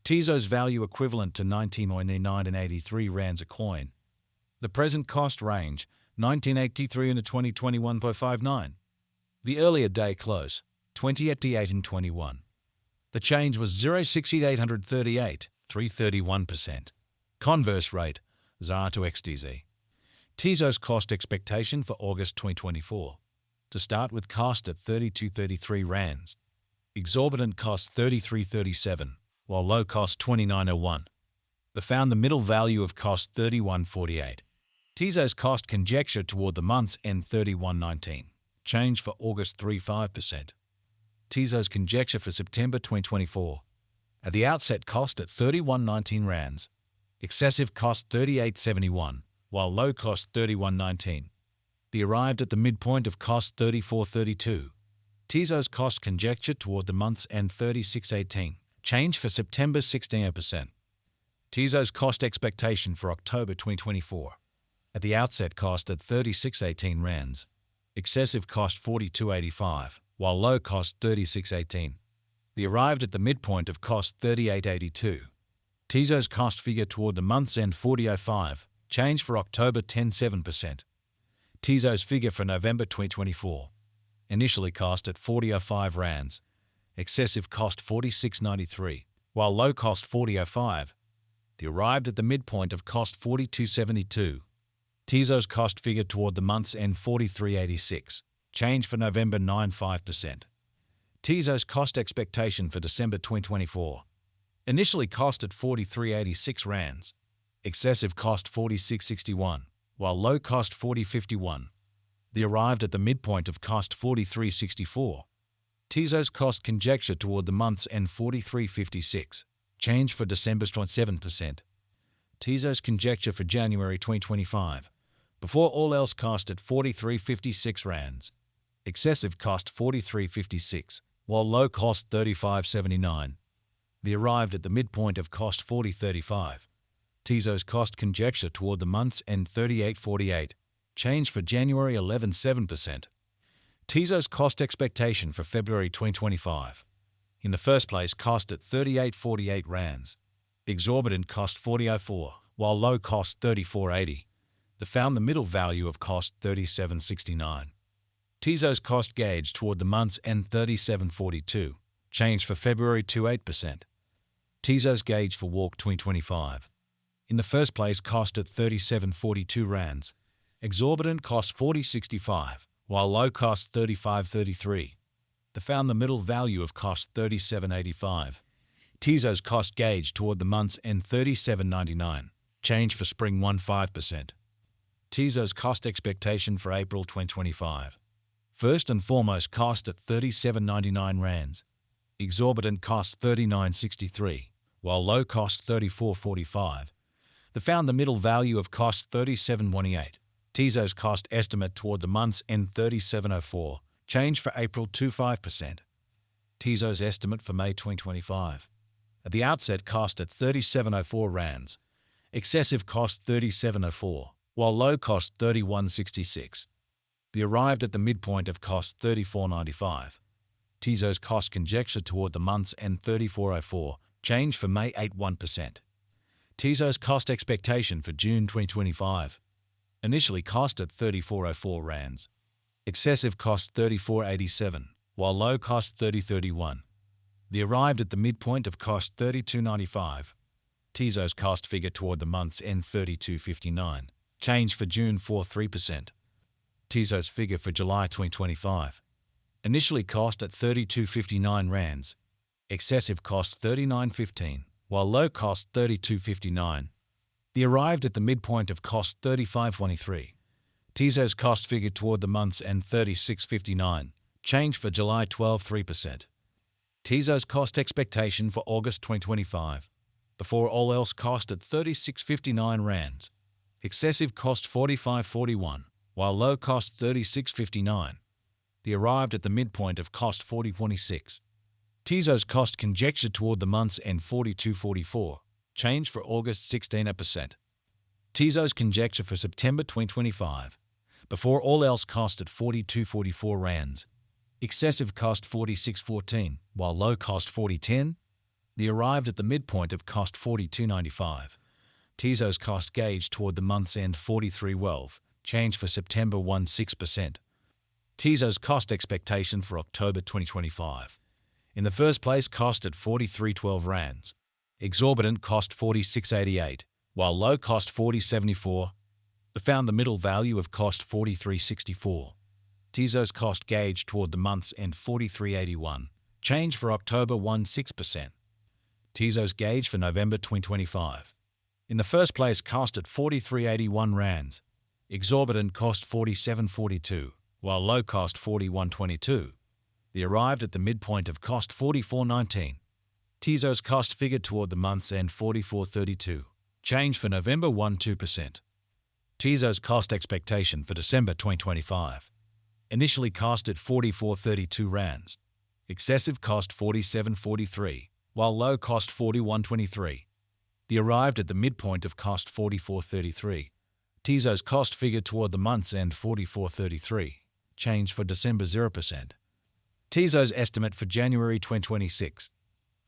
Tezos value equivalent to 19.83 rands a coin. The present cost range 1983 and 2021.59. The earlier day close 2088 and 21. The change was 0.68838, 331%. Converse rate ZAR to XDZ. Tezos cost expectation for August 2024. To start with, cost at 32.33 rands. Exorbitant cost 33.37, while low cost 29.01. They found the middle value of cost 31.48. Tezos cost conjecture toward the month's end 31.19. Change for August 3.5%. Tezos conjecture for September 2024. At the outset, cost at 31.19 rands. Excessive cost 38.71, while low cost 31.19. They arrived at the midpoint of cost 34.32. Tezos cost conjecture toward the month's end 36.18. Change for September 16%. Tezos cost expectation for October 2024. At the outset, cost at 36.18 rands. Excessive cost 42.85, while low cost 36.18. They arrived at the midpoint of cost 38.82. Tezos cost figure toward the month's end 40.05. Change for October 10.7%. Tezos figure for November 2024. Initially cost at 40.05 rands. Excessive cost 46.93, while low cost 40.05. They arrived at the midpoint of cost 42.72. Tezos cost figure toward the month's end 43.86. Change for November 9.5%. Tezos cost expectation for December 2024. Initially cost at 43.86 rands. Excessive cost 46.61, while low cost 40.51. They arrived at the midpoint of cost 43.64. Tezos cost conjecture toward the month's end 43.56. Change for December 7%. Tezos conjecture for January 2025. Before all else, cost at 43.56 rands. Excessive cost 43.56, while low cost 35.79. They arrived at the midpoint of cost 40.35. Tezos cost conjecture toward the month's end 38.48. Change for January 11.7%. Tezos cost expectation for February 2025. In the first place, cost at 38.48 rands. Exorbitant cost 40.04, while low cost 34.80. They found the middle value of cost 37.69. Tezos cost gauge toward the month's end 37.42. Change for February 2.8%. Tezos gauge for walk 2025. In the first place, cost at 37.42 rands. Exorbitant cost 40.65, while low cost 35.33. They found the middle value of cost 37.85. Tezos cost gauge toward the month's end 37.99. Change for spring 1.5%. Tezos cost expectation for April 2025. First and foremost, cost at 37.99 rands. Exorbitant cost 39.63, while low cost 34.45. They found the middle value of cost 37.28. Tezos cost estimate toward the month's end 37.04. Change for April 2.5%. Tezos estimate for May 2025. At the outset, cost at 37.04 rands. Excessive cost 37.04, while low cost 31.66. They arrived at the midpoint of cost 34.95. Tezos cost conjecture toward the month's end 34.04. Change for May 8.1%. Tezos cost expectation for June 2025. Initially cost at 34.04 rands. Excessive cost 34.87, while low cost 30.31. They arrived at the midpoint of cost 32.95. Tezos cost figure toward the month's end 32.59. Change for June 4.3%. Tezos figure for July 2025. Initially cost at 32.59 rands. Excessive cost 39.15, while low cost 32.59. They arrived at the midpoint of cost 35.23. Tezos cost figure toward the month's end 36.59. Change for July 12.3%. Tezos cost expectation for August 2025. Before all else, cost at 36.59 rands. Excessive cost 45.41, while low cost 36.59. They arrived at the midpoint of cost 40.26. Tezos cost conjecture toward the month's end 42.44. Change for August 16%. Tezos conjecture for September 2025. Before all else, cost at 42.44 rands. Excessive cost 46.14, while low cost 40.10. They arrived at the midpoint of cost 42.95. Tezos cost gauge toward the month's end 43.12, change for September 16%. Tezos cost expectation for October 2025. In the first place, cost at 43.12 rands. Exorbitant cost 46.88, while low cost 40.74. They found the middle value of cost 43.64. Tezos cost gauge toward the month's end 43.81, change for October 16%. Tezos gauge for November 2025. In the first place, cost at 43.81 rands. Exorbitant cost 47.42, while low cost 41.22. They arrived at the midpoint of cost 44.19. Tezos cost figure toward the month's end 44.32, change for November 12%. Tezos cost expectation for December 2025. Initially cost at 44.32 rands. Excessive cost 47.43, while low cost 41.23. They arrived at the midpoint of cost 44.33. Tezos cost figure toward the month's end 44.33, change for December 0%. Tezos estimate for January 2026.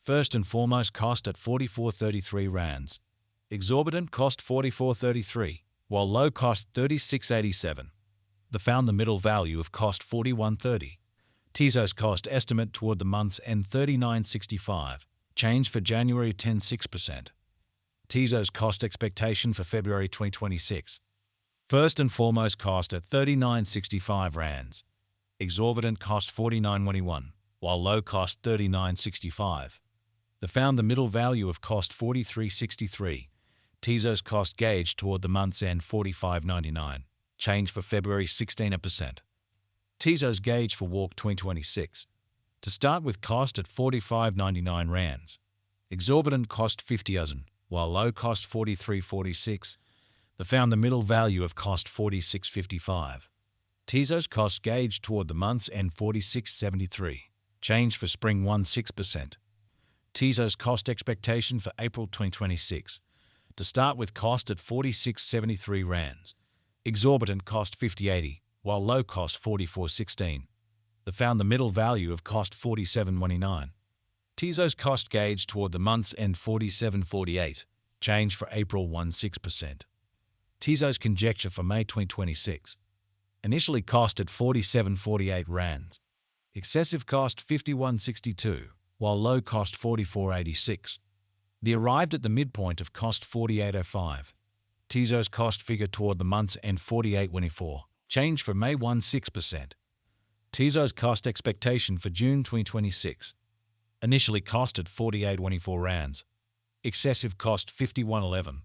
First and foremost, cost at 44.33 rands. Exorbitant cost 44.33, while low cost 36.87. They found the middle value of cost 41.30. Tezos cost estimate toward the month's end 39.65, change for January 10.6%. Tezos cost expectation for February 2026. First and foremost, cost at 39.65 rands. Exorbitant cost 49.21, while low cost 39.65. They found the middle value of cost 43.63. Tezos cost gauge toward the month's end 45.99, change for February 16%. Tezos gauge for Walk 2026. To start with, cost at 45.99 rands. Exorbitant cost 50,000, while low cost 43.46. They found the middle value of cost 46.55. Tezos cost gauge toward the month's end 46.73, change for spring 16%. Tezos cost expectation for April 2026. To start with, cost at 46.73 rands. Exorbitant cost 50.80, while low cost 44.16. They found the middle value of cost 47.29. Tezos cost gauge toward the month's end 47.48, change for April 16%. Tezos conjecture for May 2026. Initially cost at 47.48 rands. Excessive cost 51.62, while low cost 44.86. They arrived at the midpoint of cost 48.05. Tezos cost figure toward the month's end 48.24, change for May 16%. Tezos cost expectation for June 2026. Initially cost at 48.24 rands. Excessive cost 51.11,